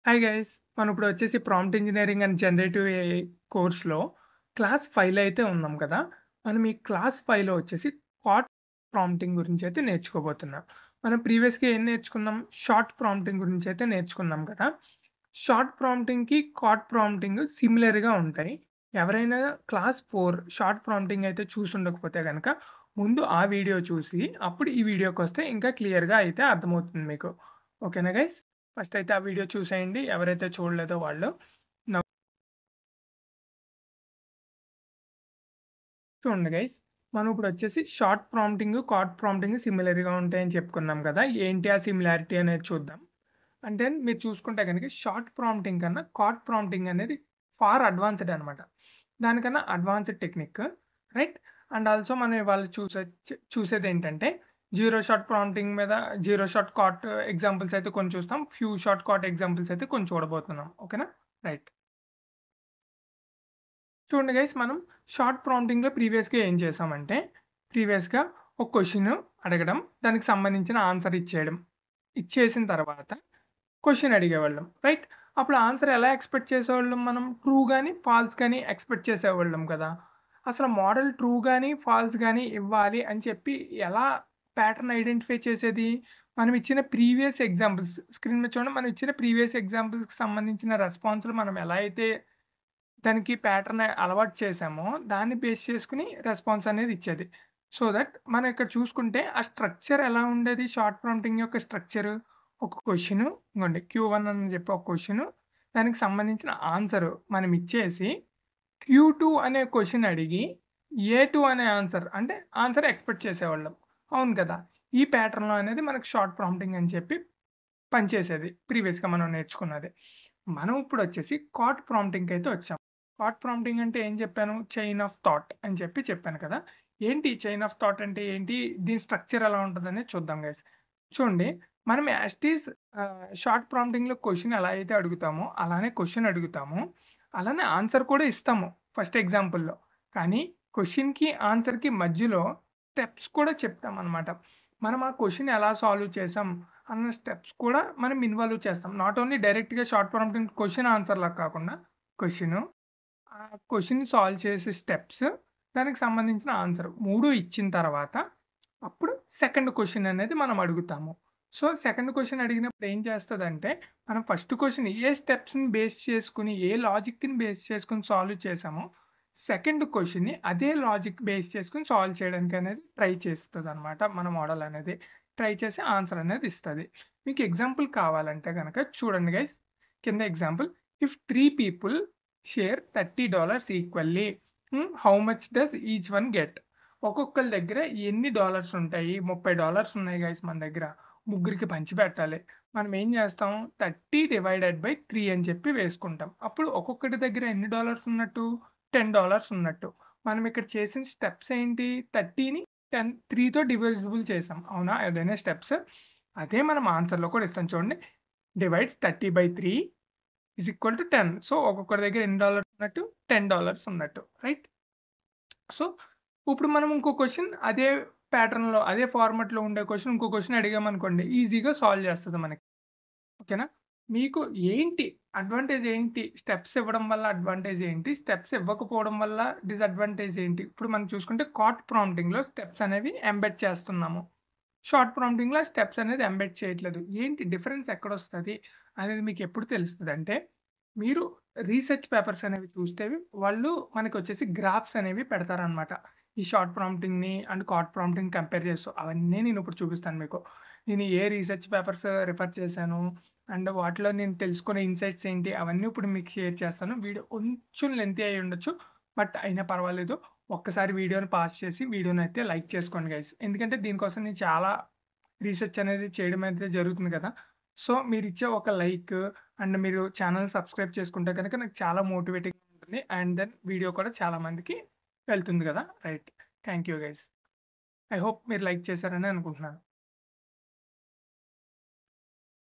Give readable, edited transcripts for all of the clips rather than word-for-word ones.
Hi guys! మనం ఇప్పుడు వచ్చేసి prompt engineering and generative AI కోర్స్‌లో క్లాస్ 5లో అయితే ఉన్నాం కదా! మనం ఈ క్లాస్ 5లో వచ్చేసి పాట్ ప్రాంప్టింగ్ గురించి అయితే నేర్చుకోబోతున్నాం. మనం ప్రీవియస్‌గా ఏం నేర్చుకున్నాం? షార్ట్ ప్రాంప్టింగ్ గురించి అయితే నేర్చుకున్నాం కదా! షార్ట్ ప్రాంప్టింగ్‌కి కాట్ ప్రాంప్టింగ్ సిమిలర్‌గా ఉంటాయి. ఎవరైనా క్లాస్ 4 షార్ట్ ప్రాంప్టింగ్ అయితే చూసుండకపోతే గనక ముందు ఆ వీడియో చూసి అప్పుడు ఈ వీడియోకొస్తే ఇంకా క్లియర్‌గా అయితే అర్థమవుతుంది మీకు. ఓకేనా గైస్? ఫస్ట్ అయితే ఆ వీడియో చూసేయండి. ఎవరైతే చూడలేదో వాళ్ళు. నవ్ చూడండి గైస్. మనం ఇప్పుడొచ్చేసి షార్ట్ ప్రాంప్టింగ్, కాట్ ప్రాంప్టింగ్ సిమిలర్‌గా ఉంటాయని చెప్పుకున్నాం కదా! ఏంటి ఆ సిమిలారిటీ అనేది చూద్దాం. అంటే మీరు చూసుకుంటే గనుక షార్ట్ ప్రాంప్టింగ్ కన్నా కాట్ ప్రాంప్టింగ్ అనేది ఫార్ అడ్వాన్స్‌డ్ అనమాట. దానికన్నా advanced technique right? And also మనం ఇవాళ చూసేదేంటంటే జీరో షార్ట్ ప్రాంప్టింగ్ మీద జీరో షార్ట్ కాట్ ఎగ్జాంపుల్స్ అయితే కొన్ని చూస్తాం. ఫ్యూ షార్ట్ కాట్ ఎగ్జాంపుల్స్ అయితే కొన్ని చూడబోతున్నాం. ఓకేనా? రైట్. చూడండి గైస్ మనం షార్ట్ ప్రాంప్టింగ్‌లో ప్రీవియస్‌గా ఏం చేసామంటే, ప్రీవియస్‌గా ఒక క్వెషన్ అడగడం, దానికి సంబంధించిన ఆన్సర్ ఇచ్చేయడం. ఇచ్చేసిన తర్వాత క్వెషన్ అడిగేవాళ్ళం. రైట్? అప్పుడు ఆన్సర్ ఎలా ఎక్స్‌పెక్ట్ చేసేవాళ్ళం మనం? ట్రూ గాని, ఫాల్స్ గాని ఎక్స్‌పెక్ట్ చేసేవాళ్ళం కదా! అసలు మోడల్ ట్రూ గాని, ఫాల్స్ గాని ఇవ్వాలి అని చెప్పి ఎలా ప్యాటర్న్ ఐడెంటిఫై చేసేది? మనం ఇచ్చిన ప్రీవియస్ ఎగ్జాంపుల్స్ స్క్రీన్ మీద చూడండి. మనం ఇచ్చిన ప్రీవియస్ ఎగ్జాంపుల్స్‌కి సంబంధించిన రెస్పాన్స్‌లు మనం ఎలా అయితే దానికి ప్యాటర్న్ అలవాటు చేశామో, దాన్ని బేస్ చేసుకొని రెస్పాన్స్ అనేది ఇచ్చేది. సో దట్ మనం ఇక్కడ చూసుకుంటే ఆ స్ట్రక్చర్ ఎలా ఉండేది షార్ట్ ప్రాంప్టింగ్ యొక్క స్ట్రక్చరు. ఒక క్వెషను ఇగోండి క్యూ1 అని చెప్పి ఒక క్వెషను. దానికి సంబంధించిన ఆన్సరు మనం ఇచ్చేసి, క్యూ2 అనే క్వెషన్ అడిగి, ఏ2 అనే ఆన్సర్ అంటే ఆన్సర్ ఎక్స్‌పెక్ట్ చేసేవాళ్ళం. అవును కదా! ఈ ప్యాటర్న్‌లో అనేది మనకు షార్ట్ ప్రాంప్టింగ్ అని చెప్పి పనిచేసేది. ప్రీవియస్‌గా మనం నేర్చుకున్నది. మనం ఇప్పుడొచ్చేసి కాట్ ప్రాంప్టింగ్‌కైతే వచ్చాం. కాట్ ప్రాంప్టింగ్ అంటే ఏం చెప్పాను? చైన్ ఆఫ్ థాట్ అని చెప్పాను కదా! ఏంటి చైన్ ఆఫ్ థాట్ అంటే ఏంటి? దీని స్ట్రక్చర్ ఎలా ఉంటదనేది చూద్దాం గైస్. చూడండి మనం యాస్ ఇట్ ఈజ్ షార్ట్ ప్రాంప్టింగ్‌లో క్వెషన్ ఎలా అయితే అడుగుతామో, అలానే క్వెషన్ అడుగుతాము. అలానే ఆన్సర్ కూడా ఇస్తాము ఫస్ట్ ఎగ్జాంపుల్‌లో. కానీ క్వెషన్‌కి, ఆన్సర్‌కి మధ్యలో స్టెప్స్ కూడా చెప్తామనమాట. మనం ఆ క్వెషన్ ఎలా సాల్వ్ చేసాం అన్న స్టెప్స్ కూడా మనం ఇన్వాల్వ్ చేస్తాం. నాట్ ఓన్లీ డైరెక్ట్‌గా షార్ట్ ప్రాంప్టింగ్ క్వెషన్ ఆన్సర్‌లా కాకుండా క్వెషను, ఆ క్వెషన్‌ని సాల్వ్ చేసే స్టెప్స్, దానికి సంబంధించిన ఆన్సర్ 3 ఇచ్చిన తర్వాత అప్పుడు సెకండ్ క్వెషన్ అనేది మనం అడుగుతాము. సో, సెకండ్ క్వెషన్ అడిగినప్పుడు ఏం చేస్తదంటే, మనం ఫస్ట్ క్వెషన్ ఏ స్టెప్స్‌ని బేస్ చేసుకొని, ఏ లాజిక్‌ని బేస్ చేసుకొని సాల్వ్ చేసామో, సెకండ్ క్వెషన్‌ని అదే లాజిక్ బేస్ చేసుకొని సాల్వ్ చేయడానికనేది ట్రై చేస్తదనమాట మన మోడల్ అనేది. ట్రై చేసి ఆన్సర్ అనేది ఇస్తది. మీకు ఎగ్జాంపుల్ కావాలంటే గనక చూడండి గైస్. కింద example if 3 people share $30 equally how much does each one get? ఒక్కొక్కళ్ళ దగ్గర ఎన్ని డాలర్స్ ఉంటాయి? $30 ఉన్నాయి గైస్ మన దగ్గర. ముగ్గురికి పంచిపెట్టాలి. మనం ఏం చేస్తాం 30 డివైడెడ్ బై 3 అని చెప్పి వేసుకుంటాం. అప్పుడు ఒక్కొక్కటి దగ్గర ఎన్ని డాలర్స్ ఉన్నట్టు? $10 ఉన్నట్టు. మనం ఇక్కడ చేసిన స్టెప్స్ ఏంటి? 30ని 3తో డివిజిబుల్ చేసాం. అవునా? అదేనా స్టెప్స్. అదే మనం ఆన్సర్‌లో కూడా ఇస్తాం చూడండి. Divides 30/3 is equal to 10. So, ఒక్కొక్కరి దగ్గర ఎన్ని డాలర్స్ ఉన్నట్టు? $10 ఉన్నట్టు. రైట్? సో, ఇప్పుడు మనం ఇంకో క్వెషన్ అదే ప్యాటర్న్‌లో, అదే ఫార్మాట్‌లో ఉండే క్వెషన్ ఇంకో క్వెషన్ అడిగామనుకోండి, ఈజీగా సాల్వ్ చేస్తది మనకి. ఓకేనా? మీకు ఏంటి అడ్వాంటేజ్ ఏంటి? స్టెప్స్ ఇవ్వడం వల్ల అడ్వాంటేజ్ ఏంటి? స్టెప్స్ ఇవ్వకపోవడం వల్ల డిసడ్వాంటేజ్ ఏంటి? ఇప్పుడు మనం చూసుకుంటే కాట్ ప్రాంప్టింగ్‌లో స్టెప్స్ అనేవి ఎంబెడ్ చేస్తున్నాము. షార్ట్ ప్రాంప్టింగ్‌లో స్టెప్స్ అనేది ఎంబెడ్ చేయట్లేదు. ఏంటి డిఫరెన్స్ ఎక్కడొస్తది అనేది మీకెప్పుడు తెలుస్తదంటే, మీరు రీసెర్చ్ పేపర్స్ అనేవి చూస్తే వాళ్ళు మనకొచ్చేసి గ్రాఫ్స్ అనేవి పెడతారనమాట. ఈ షార్ట్ ప్రాంప్టింగ్‌ని అండ్ కాట్ ప్రాంప్టింగ్ కంపేర్ చేస్తూ అవన్నీ నేనిప్పుడు చూపిస్తాను మీకు. నేను ఏ రీసెర్చ్ పేపర్స్ రిఫర్ చేశాను, అండ్ వాటిలో నేను తెలుసుకునే ఇన్‌సైట్స్ ఏంటి అవన్నీ ఇప్పుడు మీకు షేర్ చేస్తాను. వీడియో కొంచెం లెంతీ అయ్యుండొచ్చు. బట్ అయినా పర్వాలేదు. ఒక్కసారి వీడియోని పాజ్ చేసి వీడియోనైతే లైక్ చేసుకోండి గైస్. ఎందుకంటే దీనికోసం నేను చాలా రీసెర్చ్ అనేది చేయడం అయితే జరుగుతుంది కదా! సో, మీరిచ్చే ఒక లైక్ అండ్ మీరు ఛానెల్‌ని సబ్స్క్రైబ్ చేసుకుంటే గనక నాకు చాలా మోటివేటింగ్‌గా ఉంటుంది. అండ్ దెన్ వీడియో కూడా చాలా మందికి వెళ్తుంది కదా! Right. Thank you guys. I hope మీరు లైక్ చేశారని అనుకుంటున్నాను.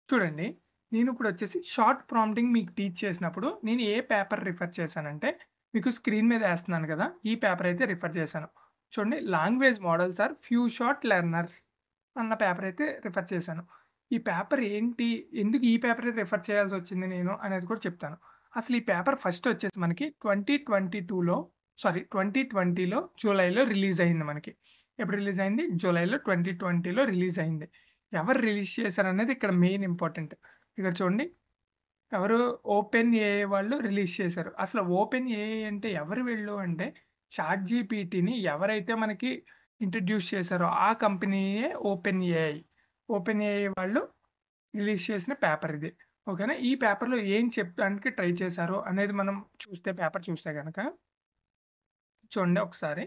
చూడండి. నేనిప్పుడొచ్చేసి షార్ట్ ప్రాంప్టింగ్ మీకు టీచ్ చేసినప్పుడు నేను ఏ పేపర్ రిఫర్ చేశానంటే, మీకు స్క్రీన్ మీద ఏస్తున్నాను గదా! ఈ పేపర్ అయితే రిఫర్ చేశాను. చూడండి language models are few shot learners అన్న పేపర్ అయితే రిఫర్ చేశాను. ఈ పేపర్ ఏంటి? ఎందుకు ఈ పేపరే రిఫర్ చేయాల్సొచ్చింది నేను అనేది కూడా చెప్తాను. అసలు ఈ పేపర్ ఫస్ట్ వచ్చేసి మనకి 2022లో సారీ 2020లో జూలైలో రిలీజ్ అయింది మనకి. ఎప్పుడు రిలీజ్ అయింది? జూలైలో 2020లో రిలీజ్ అయింది. ఎవరు రిలీజ్ చేశారనేది ఇక్కడ మెయిన్ ఇంపార్టెంట్. ఇక్కడ చూడండి. ఎవరు? ఓపెన్ ఏఐ వాళ్ళు రిలీజ్ చేశారు. అసలు ఓపెన్ ఏఐ అంటే ఎవరు వీళ్ళు అంటే చాట్ జీపీటీని ఎవరైతే మనకి ఇంట్రొడ్యూస్ చేశారో ఆ కంపెనీయే ఓపెన్ ఏఐ. ఓపెన్ ఏఐ వాళ్ళు రిలీజ్ చేసిన పేపర్ ఇది. ఓకేనా? ఈ పేపర్‌లో ఏం చెప్పడానికి ట్రై చేశారో అనేది మనం చూస్తే పేపర్ చూస్తే గనక చూడండి ఒకసారి.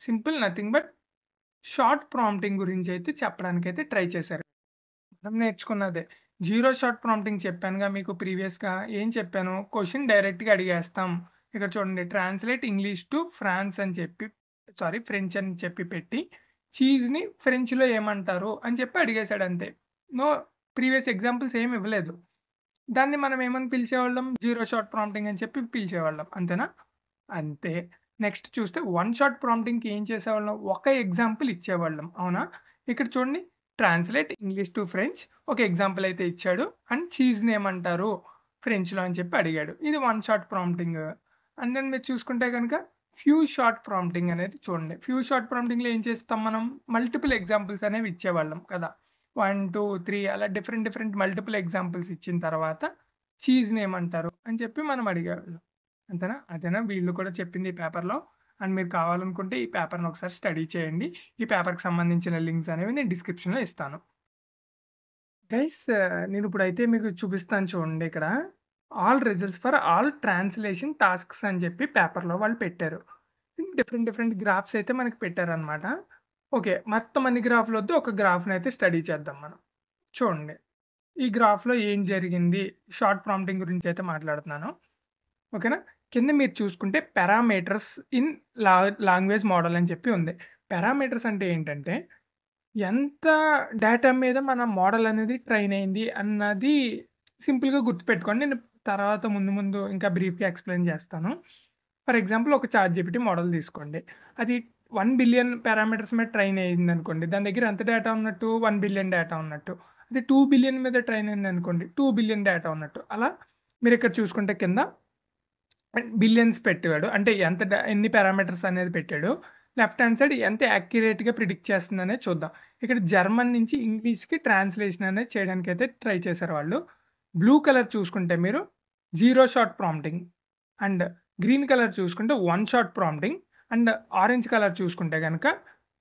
Simple nothing but shot prompting గురించైతే చెప్పడానికైతే ట్రై చేశారు. మనం నేర్చుకున్నదే. జీరో షార్ట్ ప్రాంప్టింగ్ చెప్పానుగా మీకు ప్రీవియస్‌గా. ఏం చెప్పాను? క్వెషన్ డైరెక్ట్‌గా అడిగేస్తాం. ఇక్కడ చూడండి ట్రాన్స్‌లేట్ ఇంగ్లీష్ టు ఫ్రాన్స్ అని చెప్పి ఫ్రెంచ్ అని చెప్పి పెట్టి, చీజ్‌ని ఫ్రెంచ్‌లో ఏమంటారు అని చెప్పి అడిగేసాడు అంతే. నో ప్రీవియస్ ఎగ్జాంపుల్స్ ఏమి ఇవ్వలేదు. దాన్ని మనం ఏమని పిలిచేవాళ్ళం? జీరో షార్ట్ ప్రాంప్టింగ్ అని చెప్పి పిలిచేవాళ్ళం. అంతేనా? అంతే. నెక్స్ట్ చూస్తే వన్ షాట్ ప్రాంప్టింగ్‌కి ఏం చేసేవాళ్ళం? ఒక ఎగ్జాంపుల్ ఇచ్చేవాళ్ళం. అవునా? ఇక్కడ చూడండి ట్రాన్స్‌లేట్ ఇంగ్లీష్ టు ఫ్రెంచ్ ఒక ఎగ్జాంపుల్ అయితే ఇచ్చాడు. అండ్ చీజ్‌ని ఏమంటారు ఫ్రెంచ్‌లో అని చెప్పి అడిగాడు. ఇది one shot prompting. And then మీరు చూసుకుంటే గనుక ఫ్యూ షార్ట్ ప్రాంప్టింగ్ అనేది చూడండి. ఫ్యూ షార్ట్ ప్రాంప్టింగ్‌లో ఏం చేస్తాం మనం? మల్టిపుల్ ఎగ్జాంపుల్స్ అనేవి ఇచ్చేవాళ్ళం కదా! 1, 2, 3 అలా డిఫరెంట్ మల్టిపుల్ ఎగ్జాంపుల్స్ ఇచ్చిన తర్వాత చీజ్‌ని ఏమంటారు అని చెప్పి మనం అడిగేవాళ్ళం. అంతేనా? అదేనా వీళ్ళు కూడా చెప్పింది ఈ పేపర్‌లో. అండ్ మీరు కావాలనుకుంటే ఈ పేపర్‌ని ఒకసారి స్టడీ చేయండి. ఈ పేపర్‌కి సంబంధించిన లింక్స్ అనేవి నేను డిస్క్రిప్షన్‌లో ఇస్తాను. గైస్ నేనిప్పుడైతే మీకు చూపిస్తాను చూడండి ఇక్కడ. All results for all translation tasks అని చెప్పి పేపర్‌లో వాళ్ళు పెట్టారు. డిఫరెంట్ గ్రాఫ్స్ అయితే మనకి పెట్టారనమాట. ఓకే. మొత్తం అన్ని గ్రాఫ్‌లొద్దు. ఒక గ్రాఫ్‌నైతే స్టడీ చేద్దాం మనం. చూడండి. ఈ గ్రాఫ్‌లో ఏం జరిగింది? షార్ట్ ప్రాంప్టింగ్ గురించైతే మాట్లాడుతున్నాను. ఓకేనా? కింద మీరు చూసుకుంటే పారామీటర్స్ ఇన్ లాంగ్వేజ్ మోడల్ అని చెప్పి ఉంది. పారామీటర్స్ అంటే ఏంటంటే, ఎంత డేటా మీద మన మోడల్ అనేది ట్రైన్ అయింది అన్నది సింపుల్‌గా గుర్తుపెట్టుకోండి. నేను తర్వాత ముందు ఇంకా బ్రీఫ్‌గా ఎక్స్‌ప్లెయిన్ చేస్తాను. ఫర్ ఎగ్జాంపుల్ ఒక చాట్‌జీపీటీ మోడల్ తీసుకోండి. అది 1,000,000,000 పారామీటర్స్ మీద ట్రైన్ అయిందనుకోండి. దాని దగ్గర ఎంత డేటా ఉన్నట్టు? 1,000,000,000 డేటా ఉన్నట్టు. అదే 2,000,000,000 మీద ట్రైన్ అయిందనుకోండి. 2,000,000,000 డేటా ఉన్నట్టు. అలా మీరిక్కడ చూసుకుంటే కింద బిలియన్స్ పెట్టాడు. అంటే ఎన్ని పారామీటర్స్ అనేది పెట్టాడు. లెఫ్ట్ హ్యాండ్ సైడ్ ఎంత యాక్యురేట్‌గా ప్రిడిక్ట్ చేస్తుందనేది చూద్దాం. ఇక్కడ జర్మన్ నుంచి ఇంగ్లీష్‌కి ట్రాన్స్‌లేషన్ అనేది చేయడానికైతే ట్రై చేశారు వాళ్ళు. బ్లూ కలర్ చూసుకుంటే మీరు zero shot prompting and green colour చూసుకుంటే one shot prompting and orange colour చూసుకుంటే గనక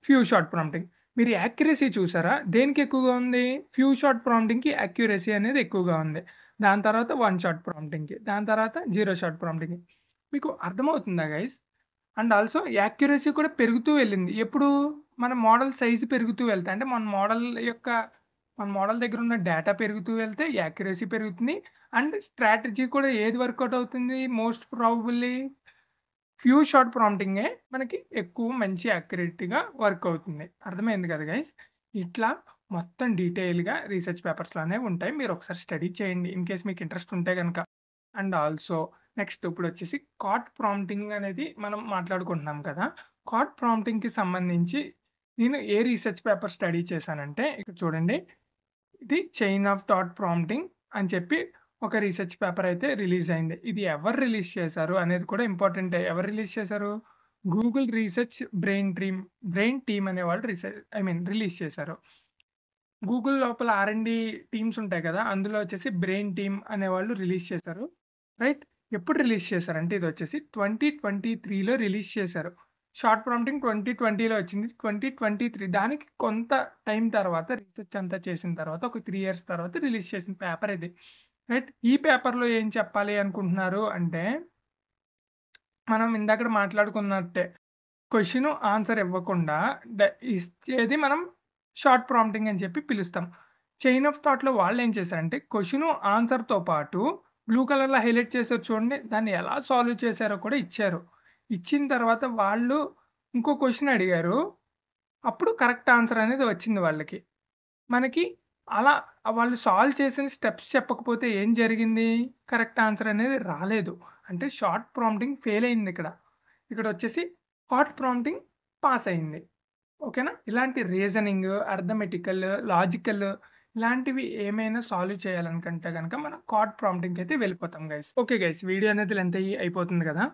ఫ్యూ షాట్ ప్రాంప్టింగ్. మీరు యాక్యురసీ చూసారా? దేనికి ఎక్కువగా ఉంది? ఫ్యూ షాట్ ప్రాంప్టింగ్‌కి యాక్యురసీ అనేది ఎక్కువగా ఉంది. దాని తర్వాత వన్ షాట్ ప్రాంప్టింగ్‌కి. దాని తర్వాత జీరో షాట్ ప్రాంప్టింగ్‌కి. మీకు అర్థమవుతుందా గైస్? అండ్ ఆల్సో యాక్యురసీ కూడా పెరుగుతూ వెళ్ళింది. ఎప్పుడు? మన మోడల్ సైజ్ పెరుగుతూ వెళ్తే అంటే మన మోడల్ దగ్గర ఉన్న డేటా పెరుగుతూ వెళ్తే యాక్యురసీ పెరుగుతుంది. అండ్ స్ట్రాటజీ కూడా ఏది వర్కౌట్ అవుతుంది? మోస్ట్ ప్రాబబుల్లీ ఫ్యూ షార్ట్ ప్రాంప్టింగే మనకి ఎక్కువ మంచి యాక్యురేట్‌గా వర్క్ అవుతుంది. అర్థమైంది కదా గైస్? ఇట్లా మొత్తం డీటెయిల్‌గా రీసెర్చ్ పేపర్స్‌లోనే ఉంటాయి. మీరు ఒకసారి స్టడీ చేయండి. ఇన్ కేస్ మీకు ఇంట్రెస్ట్ ఉంటే గనక. అండ్ ఆల్సో నెక్స్ట్ ఇప్పుడొచ్చేసి కాట్ ప్రాంప్టింగ్ అనేది మనం మాట్లాడుకుంటున్నాం కదా! కాట్ ప్రాంప్టింగ్‌కి సంబంధించి నేను ఏ రీసెర్చ్ పేపర్ స్టడీ చేశానంటే ఇక్కడ చూడండి. ఇది చైన్ ఆఫ్ థాట్ ప్రాంప్టింగ్ అని చెప్పి ఒక రీసెర్చ్ పేపర్ అయితే రిలీజ్ అయింది. ఇది ఎవరు రిలీజ్ చేశారు అనేది కూడా ఇంపార్టెంటే. ఎవరు రిలీజ్ చేశారు? గూగుల్ రీసెర్చ్ బ్రెయిన్ టీమ్ అనేవాళ్ళు రిలీజ్ చేశారు. గూగుల్ లోపల ఆర్&డి టీమ్స్ ఉంటాయి కదా! అందులో వచ్చేసి బ్రెయిన్ టీమ్ అనేవాళ్ళు రిలీజ్ చేశారు. రైట్? ఎప్పుడు రిలీజ్ చేశారంటే ఇదొచ్చేసి 2023లో రిలీజ్ చేశారు. షార్ట్ ప్రాంప్టింగ్ 2020లో వచ్చింది. 2023 దానికి కొంత టైం తర్వాత రీసెర్చ్ అంతా చేసిన తర్వాత ఒక 3 ఇయర్స్ తర్వాత రిలీజ్ చేసిన పేపర్ ఇది. రైట్? ఈ పేపర్‌లో ఏం చెప్పాలి అనుకుంటున్నారు అంటే, మనం ఇందాకడ మాట్లాడుకున్నట్టే క్వెషను, ఆన్సర్ ఇవ్వకుండా ఇచ్చేది మనం షార్ట్ ప్రాంప్టింగ్ అని చెప్పి పిలుస్తాం. చైన్ ఆఫ్ థాట్‌లో వాళ్ళేం చేశారంటే క్వెషను, ఆన్సర్‌తో పాటు బ్లూ కలర్‌లో హైలైట్ చేసారు చూడండి. దాన్ని ఎలా సాల్వ్ చేశారో కూడా ఇచ్చారు. ఇచ్చిన తర్వాత వాళ్ళు ఇంకో క్వెషన్ అడిగారు. అప్పుడు కరెక్ట్ ఆన్సర్ అనేది వచ్చింది వాళ్ళకి. మనకి అలా వాళ్ళు సాల్వ్ చేసిన స్టెప్స్ చెప్పకపోతే ఏం జరిగింది? కరెక్ట్ ఆన్సర్ అనేది రాలేదు. అంటే షార్ట్ ప్రాంప్టింగ్ ఫెయిల్ అయిందిక్కడ. ఇక్కడొచ్చేసి హాట్ ప్రాంప్టింగ్ పాస్ అయింది. ఓకేనా? ఇలాంటి రీజనింగ్, అర్థమెటికల్, లాజికల్ ఇలాంటివి ఏమైనా సాల్వ్ చేయాలనుకుంటే గనక మనం కార్డ్ ప్రాంప్టింగ్‌కయితే వెళ్ళిపోతాం గైస్. Okay guys. వీడియో అనేది లెంత్ అయిపోతుంది గదా!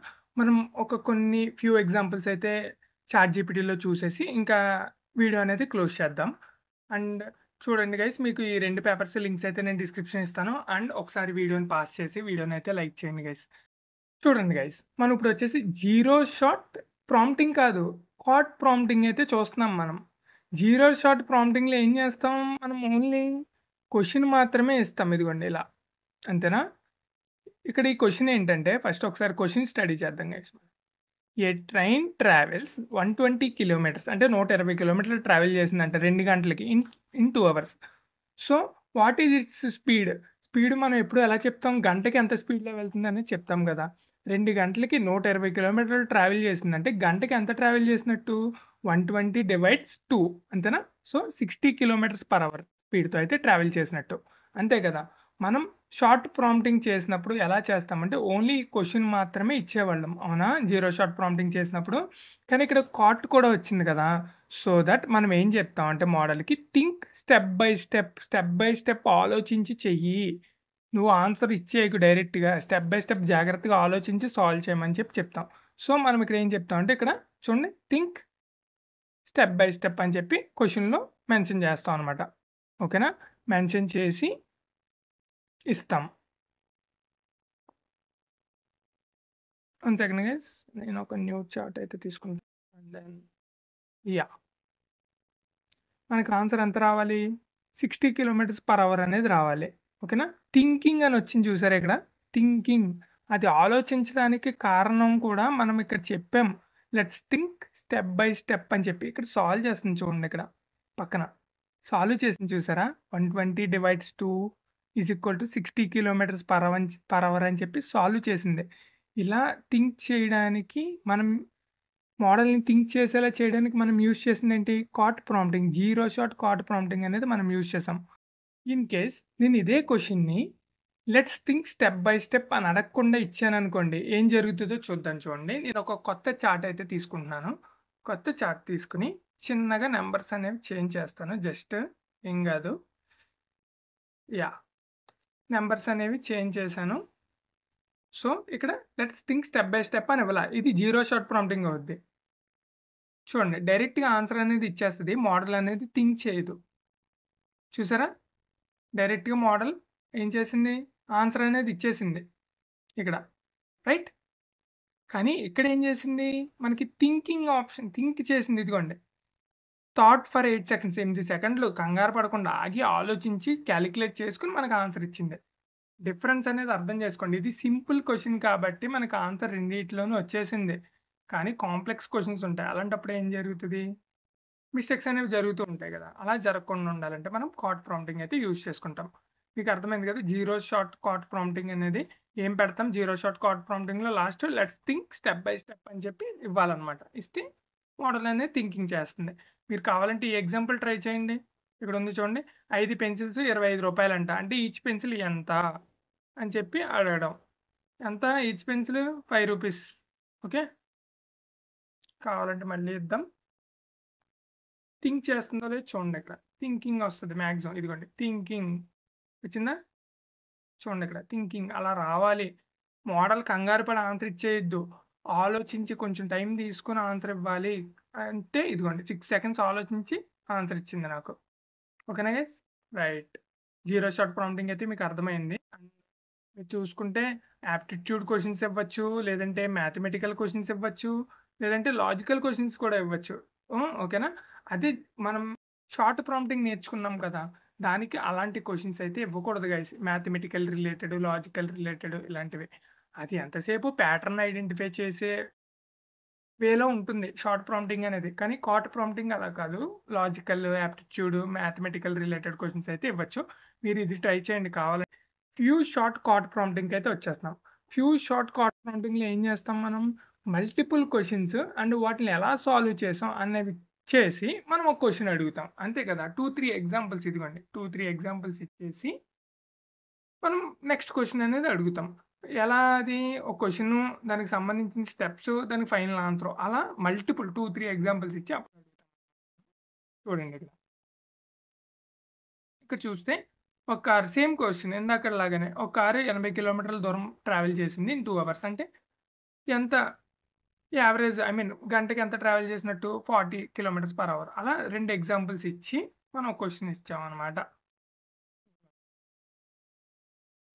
మనం కొన్ని ఫ్యూ ఎగ్జాంపుల్స్ అయితే చాట్‌జీపీటీలో చూసేసి ఇంకా వీడియో అనేది క్లోజ్ చేద్దాం. అండ్ చూడండి గైస్, మీకు ఈ 2 పేపర్స్ లింక్స్ అయితే నేను డిస్క్రిప్షన్ ఇస్తాను. అండ్ ఒకసారి వీడియోని పాజ్ చేసి వీడియోనైతే లైక్ చేయండి గైస్. చూడండి గైస్, మనం ఇప్పుడొచ్చేసి జీరో షాట్ ప్రాంప్టింగ్ కాదు, కార్డ్ ప్రాంప్టింగ్ అయితే చూస్తున్నాం మనం. జీరో షాట్ ప్రాంప్టింగ్‌లో ఏం చేస్తాం? మనం ఓన్లీ క్వెషన్ మాత్రమే ఇస్తాం. ఇదిగోండి ఇలా. అంతేనా? ఇక్కడ ఈ క్వెషన్ ఏంటంటే ఫస్ట్ ఒకసారి క్వెషన్ స్టడీ చేద్దాం గైస్. ఏ ట్రైన్ ట్రావెల్స్ 120 కిలోమీటర్స్ అంటే 120 కిలోమీటర్లు ట్రావెల్ చేసిందంట 2 గంటలకి in 2 hours. So, what is it's speed? Speed మనం ఎప్పుడు ఎలా చెప్తాం? గంటకి ఎంత స్పీడ్‌లో వెళ్తుందనేది చెప్తాం గదా! 2 గంటలకి 120 కిలోమీటర్లు ట్రావెల్ చేసిందంటే గంటకి ఎంత ట్రావెల్ చేసినట్టు? 120 డివైడ్స్ 2 అంతేనా? సో, 60 కిలోమీటర్స్ పర్ అవర్ స్పీడ్‌తో అయితే ట్రావెల్ చేసినట్టు. అంతే కదా! మనం షార్ట్ ప్రాంప్టింగ్ చేసినప్పుడు ఎలా చేస్తామంటే ఓన్లీ క్వెషన్ మాత్రమే ఇచ్చేవాళ్ళం. అవునా? జీరో షార్ట్ ప్రాంప్టింగ్ చేసినప్పుడు. కానీ ఇక్కడ కాట్ కూడా వచ్చింది కదా! సో దట్ మనం ఏం చెప్తామంటే మోడల్‌కి think step by step, step by step ఆలోచించి చెయ్యి. నువ్వు ఆన్సర్ ఇచ్చేయకు డైరెక్ట్‌గా. స్టెప్ బై స్టెప్ జాగ్రత్తగా ఆలోచించి సాల్వ్ చేయమని చెప్తాం. సో, మనం ఇక్కడ ఏం చెప్తామంటే ఇక్కడ చూడండి, థింక్ స్టెప్ బై స్టెప్ అని చెప్పి క్వెషన్‌లో మెన్షన్ చేస్తాం అనమాట. ఓకేనా? మెన్షన్ చేసి ఇస్తాం. One second guys. నేను ఒక న్యూ చార్ట్ అయితే తీసుకుంటాను. And then yeah! మనకు ఆన్సర్ ఎంత రావాలి? 60 కిలోమీటర్స్ పర్ అవర్ అనేది రావాలి. ఓకేనా? థింకింగ్ అని వచ్చింది చూసారా ఇక్కడ? థింకింగ్. అది ఆలోచించడానికి కారణం కూడా మనం ఇక్కడ చెప్పాం. Let's think step by step అని చెప్పి. ఇక్కడ సాల్వ్ చేస్తుంది చూడండి ఇక్కడ పక్కన. సాల్వ్ చేసింది చూసారా? 120 divides 2 is equal to 60 kilometers per hour అని చెప్పి సాల్వ్ చేసింది. ఇలా థింక్ చేయడానికి మనం మోడల్‌ని థింక్ చేసేలా చేయడానికి మనం యూజ్ చేసిందేంటి? CoT prompting. Zero shot CoT prompting అనేది మనం యూజ్ చేసాం. ఇన్ కేస్ నేను ఇదే క్వెషన్‌ని let's think step by step అని అడగకుండా ఇచ్చాననుకోండి, ఏం జరుగుతదో చూద్దాం చూడండి. నేను ఒక కొత్త చార్ట్ అయితే తీసుకుంటున్నాను. కొత్త చార్ట్ తీసుకొని చిన్నగా నంబర్స్ అనేవి చేంజ్ చేస్తాను. జస్ట్ ఏం గాదు. యాహ్! నంబర్స్ అనేవి చేంజ్ చేశాను. సో, ఇక్కడ let's think step by step అని ఇవ్వలా. ఇది జీరో షాట్ ప్రాంప్టింగ్ అవుద్ది. చూడండి, డైరెక్ట్‌గా ఆన్సర్ అనేది ఇచ్చేస్తది. మోడల్ అనేది థింక్ చేయదు. చూసారా? డైరెక్ట్‌గా మోడల్ ఏం చేసింది? ఆన్సర్ అనేది ఇచ్చేసింది ఇక్కడ. రైట్? కానీ ఇక్కడ ఏం చేసింది? మనకి థింకింగ్ ఆప్షన్ థింక్ చేసింది ఇదిగోండి. థాట్ ఫర్ 8 సెకండ్స్ 8 సెకండ్లు కంగారు పడకుండా ఆగి ఆలోచించి కాలిక్యులేట్ చేసుకొని మనకు ఆన్సర్ ఇచ్చింది. డిఫరెన్స్ అనేది అర్థం చేసుకోండి. ఇది సింపుల్ క్వెషన్ కాబట్టి మనకు ఆన్సర్ రెండిట్లోనూ వచ్చేసింది. కానీ కాంప్లెక్స్ క్వెషన్స్ ఉంటాయి. అలాంటప్పుడు ఏం జరుగుతది? మిస్టేక్స్ అనేవి జరుగుతూ ఉంటాయి గదా! అలా జరగకుండా ఉండాలంటే మనం కార్ట్ ప్రాంప్టింగ్ అయితే యూజ్ చేసుకుంటాం. మీకు అర్థమైంది కదా! జీరో షాట్ కార్ట్ ప్రాంప్టింగ్ అనేది ఏం పెడతాం? జీరో షాట్ కార్ట్ ప్రాంప్టింగ్‌లో last let's think step by step అని చెప్పి ఇవ్వాలన్నమాట. ఇస్తే మోడల్ అనేది థింకింగ్ చేస్తుంది. మీరు కావాలంటే ఈ ఎగ్జాంపుల్ ట్రై చేయండి. ఇక్కడ ఉంది చూడండి. 5 పెన్సిల్స్ రూ. 25 అంటే ఈచ్ పెన్సిల్ ఎంత? అని చెప్పి అడగడం. ఎంత ఈచ్ పెన్సిల్? రూ. 5. ఓకే. కావాలంటే మళ్ళీ ఇద్దాం. థింక్ చేస్తుందో లేదో చూడండి ఇక్కడ. థింకింగ్ వస్తది మాక్సిమం. ఇదిగోండి థింకింగ్ వచ్చిందా? చూడండి ఇక్కడ థింకింగ్ అలా రావాలి. మోడల్ కంగారు పడి ఆన్సర్ ఇచ్చేయొద్దు. ఆలోచించి కొంచెం టైం తీసుకొని ఆన్సర్ ఇవ్వాలి. అంటే ఇదిగోండి 6 సెకండ్స్ ఆలోచించి ఆన్సర్ ఇచ్చింది నాకు. ఓకేనా guys? Right. Zero shot prompting అయితే మీకు అర్థమైంది. అండ్ మీరు చూసుకుంటే యాప్టిట్యూడ్ క్వెషన్స్ ఇవ్వచ్చు. లేదంటే మ్యాథమెటికల్ క్వెషన్స్ ఇవ్వచ్చు. లేదంటే లాజికల్ క్వెషన్స్ కూడా ఇవ్వచ్చు. ఓకేనా? అదే మనం షార్ట్ ప్రాంప్టింగ్ నేర్చుకున్నాం కదా! దానికి అలాంటి క్వెషన్స్ అయితే ఇవ్వకూడదు guys. Mathematical related, logical related ఇలాంటివి. అది ఎంతసేపు ప్యాటర్న్ ఐడెంటిఫై చేసే వేలో ఉంటుంది షార్ట్ ప్రాంప్టింగ్ అనేది. కానీ కార్ట్ ప్రాంప్టింగ్ అలా కాదు. Logical, aptitude, mathematical related questions అయితే ఇవ్వచ్చు. మీరు ఇది ట్రై చేయండి కావాలంటే. ఫ్యూ షార్ట్ కార్ట్ ప్రాంప్టింగ్‌కి అయితే వచ్చేస్తున్నాం. ఫ్యూ షార్ట్ కార్ట్ ప్రాంప్టింగ్‌లో ఏం చేస్తాం మనం? మల్టిపుల్ క్వెషన్స్ అండ్ వాటిని ఎలా సాల్వ్ చేసాం అనేవి చేసి మనం ఒక క్వెషన్ అడుగుతాం. అంతే కదా! 2, 3 ఎగ్జాంపుల్స్ ఇదిగోండి. 2, 3 ఎగ్జాంపుల్స్ ఇచ్చేసి మనం నెక్స్ట్ క్వెషన్ అనేది అడుగుతాం. ఎలా అది? ఒక క్వెషను, దానికి సంబంధించిన స్టెప్స్, దానికి ఫైనల్ ఆన్సర్ అలా మల్టిపుల్ 2, 3 ఎగ్జాంపుల్స్ ఇచ్చి అప్పుడు అడుగుతాం. చూడండి ఇక్కడ. ఇక్కడ చూస్తే ఒక కార్ సేమ్ క్వెషన్ ఇందాకడలాగానే. ఒక కారు 80 కిలోమీటర్ల దూరం ట్రావెల్ చేసింది ఇన్ 2 అవర్స్. అంటే ఎంత యావరేజ్ గంటకి ఎంత ట్రావెల్ చేసినట్టు 40 కిలోమీటర్స్ పర్ అవర్. అలా 2 ఎగ్జాంపుల్స్ ఇచ్చి మనం క్వెషన్ ఇచ్చామనమాట.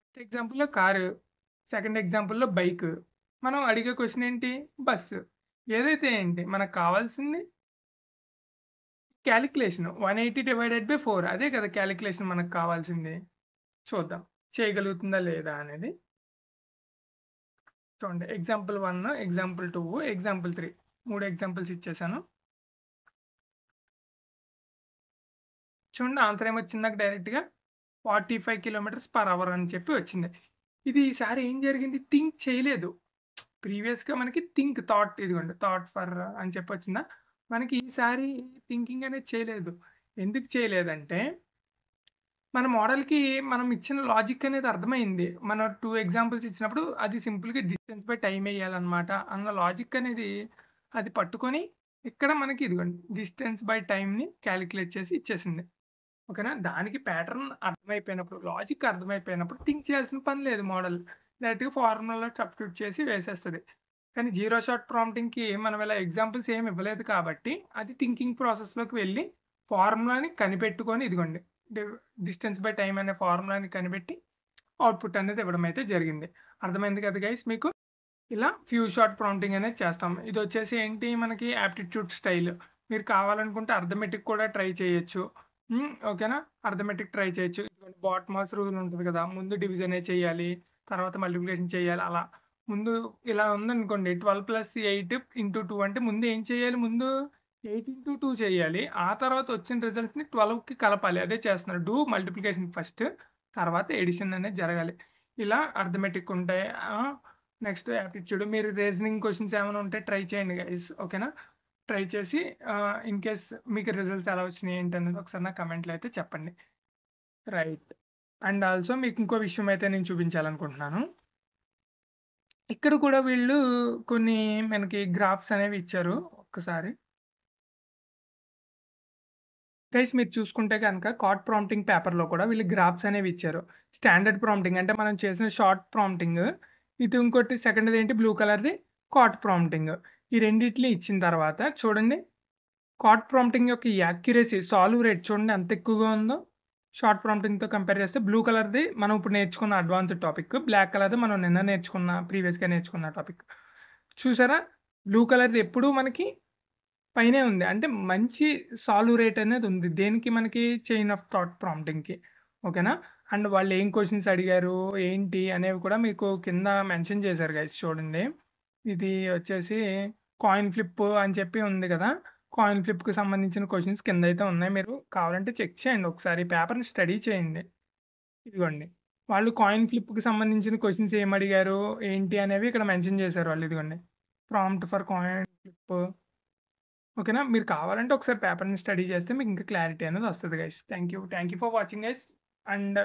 ఫస్ట్ ఎగ్జాంపుల్‌లో కారు, సెకండ్ ఎగ్జాంపుల్‌లో బైకు. మనం అడిగే క్వెషన్ ఏంటి? బస్సు. ఏదైతే ఏంటి మనకు కావాల్సింది కాలిక్యులేషన్. 180/4 అదే కదా కాలిక్యులేషన్ మనకు కావాల్సింది. చూద్దాం చేయగలుగుతుందా లేదా అనేది. చూడండి ఎగ్జాంపుల్ 1, ఎగ్జాంపుల్ 2, ఎగ్జాంపుల్ 3 3 ఎగ్జాంపుల్స్ ఇచ్చేసాను. చూడండి ఆన్సర్ ఏమొచ్చింది నాకు డైరెక్ట్‌గా 45 కిలోమీటర్స్ పర్ అవర్ అని చెప్పి వచ్చింది. ఇది ఈసారి ఏం జరిగింది థింక్ చేయలేదు. ప్రీవియస్‌గా మనకి థాట్ ఇదిగోండి థాట్ ఫర్ అని చెప్పి వచ్చిందా? మనకి ఈసారి థింకింగ్ అనేది చేయలేదు. ఎందుకు చేయలేదంటే మన మోడల్‌కి మనం ఇచ్చిన లాజిక్ అనేది అర్థమైంది. మనం 2 ఎగ్జాంపుల్స్ ఇచ్చినప్పుడు అది సింపుల్‌గా డిస్టెన్స్ బై టైమ్ ఎయ్యాలన్నమాట అన్న లాజిక్ అనేది అది పట్టుకొని ఇక్కడ మనకి ఇదిగోండి డిస్టెన్స్ బై టైమ్‌ని కాలిక్యులేట్ చేసి ఇచ్చేసింది. ఓకేనా? దానికి ప్యాటర్న్ అర్థమైపోయినప్పుడు, లాజిక్ అర్థమైపోయినప్పుడు థింక్ చేయాల్సిన పని లేదు మోడల్. డైరెక్ట్‌గా ఫార్ములాలో సబ్స్టిట్యూట్ చేసి వేసేస్తది. కానీ జీరో షాట్ ప్రాంప్టింగ్‌కి మనం ఇలా ఎగ్జాంపుల్స్ ఏమి ఇవ్వలేదు కాబట్టి అది థింకింగ్ ప్రాసెస్‌లోకి వెళ్లి ఫార్ములాని కనిపెట్టుకొని ఇదిగోండి డి డిస్టెన్స్ బై టైమ్ అనే ఫార్ములాని కనిపెట్టి అవుట్‌పుట్ అనేది ఇవ్వడం అయితే జరిగింది. అర్థమైంది కదా గైస్ మీకు? ఇలా ఫ్యూ షాట్ ప్రాంప్టింగ్ అనేది చేస్తాం. ఇదొచ్చేసి ఏంటి మనకి యాప్టిట్యూడ్ స్టైల్. మీరు కావాలనుకుంటే అర్థమెటిక్ కూడా ట్రై చేయొచ్చు. ఓకేనా? అర్థమెటిక్ ట్రై చేయొచ్చు. ఇదిగోండి బాట్మాస్ రూల్ ఉంటది కదా! ముందు డివిజనే చేయాలి. తర్వాత మల్టిప్లికేషన్ చేయాలి అలా. ముందు ఇలా ఉందనుకోండి 12+8 ఇంటూ 2 అంటే ముందు ఏం చేయాలి? ముందు 8/2 చేయాలి. ఆ తర్వాత వచ్చిన రిజల్ట్స్‌ని 12కి కలపాలి. అదే చేస్తున్నారు. Do multiplication first. తర్వాత ఎడిషన్ అనేది జరగాలి. ఇలా అర్థమెటిక్ ఉంటాయి. Next aptitude. మీరు రీజనింగ్ క్వెషన్స్ ఏమైనా ఉంటే ట్రై చేయండి గైస్. ఓకేనా? ట్రై చేసి ఇన్ కేస్ మీకు రిజల్ట్స్ ఎలా వచ్చినాయి ఏంటనేది ఒకసారి నాకు కమెంట్‌లో అయితే చెప్పండి. రైట్. అండ్ ఆల్సో మీకు ఇంకో విషయం అయితే నేను చూపించాలనుకుంటున్నాను. ఇక్కడ కూడా వీళ్ళు కొన్ని మనకి గ్రాఫ్స్ అనేవి ఇచ్చారు. ఒక్కసారి. గైస్ మీరు చూసుకుంటే గనక కార్డ్ ప్రాంప్టింగ్ పేపర్‌లో కూడా వీళ్ళు గ్రాఫ్స్ అనేవి ఇచ్చారు. స్టాండర్డ్ ప్రాంప్టింగ్ అంటే మనం చేసిన షార్ట్ ప్రాంప్టింగ్. ఇది ఇంకోటి సెకండ్‌ది ఏంటి బ్లూ కలర్‌ది కార్డ్ ప్రాంప్టింగ్. ఈ రెండిటిని ఇచ్చిన తర్వాత చూడండి కార్డ్ ప్రాంప్టింగ్ యొక్క యాక్యురసీ సాల్వ్ రేట్ చూడండి ఎంత ఎక్కువగా ఉందో. షార్ట్ ప్రాంప్టింగ్‌తో కంపేర్ చేస్తే బ్లూ కలర్‌ది మనం ఇప్పుడు నేర్చుకున్న అడ్వాన్స్‌డ్ టాపిక్. బ్లాక్ కలర్‌ది మనం నిన్న నేర్చుకున్న ప్రీవియస్‌గా నేర్చుకున్న టాపిక్. చూసారా? బ్లూ కలర్‌ది ఎప్పుడూ మనకి పైనే ఉంది. అంటే మంచి సాల్వ్ రేట్ అనేది ఉంది. దేనికి మనకి చైన్ ఆఫ్ థాట్ ప్రాంప్టింగ్‌కి. ఓకేనా? అండ్ వాళ్ళు ఏం క్వెషన్స్ అడిగారు, ఏంటి అనేవి కూడా మీకు కింద మెన్షన్ చేశారు గైస్ చూడండి. ఇది వచ్చేసి కాయిన్ ఫ్లిప్ అని చెప్పి ఉంది కదా! కాయిన్ ఫ్లిప్‌కి సంబంధించిన క్వెషన్స్ కిందైతే ఉన్నాయి. మీరు కావాలంటే చెక్ చేయండి ఒకసారి. పేపర్‌ని స్టడీ చేయండి. ఇదిగోండి. వాళ్ళు కాయిన్ ఫ్లిప్‌కి సంబంధించిన క్వెషన్స్ ఏమడిగారు, ఏంటి అనేవి ఇక్కడ మెన్షన్ చేశారు వాళ్ళు ఇదిగోండి. Prompt for coin flip. ఓకేనా? మీరు కావాలంటే ఒకసారి పేపర్‌ని స్టడీ చేస్తే మీకు ఇంకా క్లారిటీ అనేది వస్తది guys. Thank you. Thank you for watching guys. And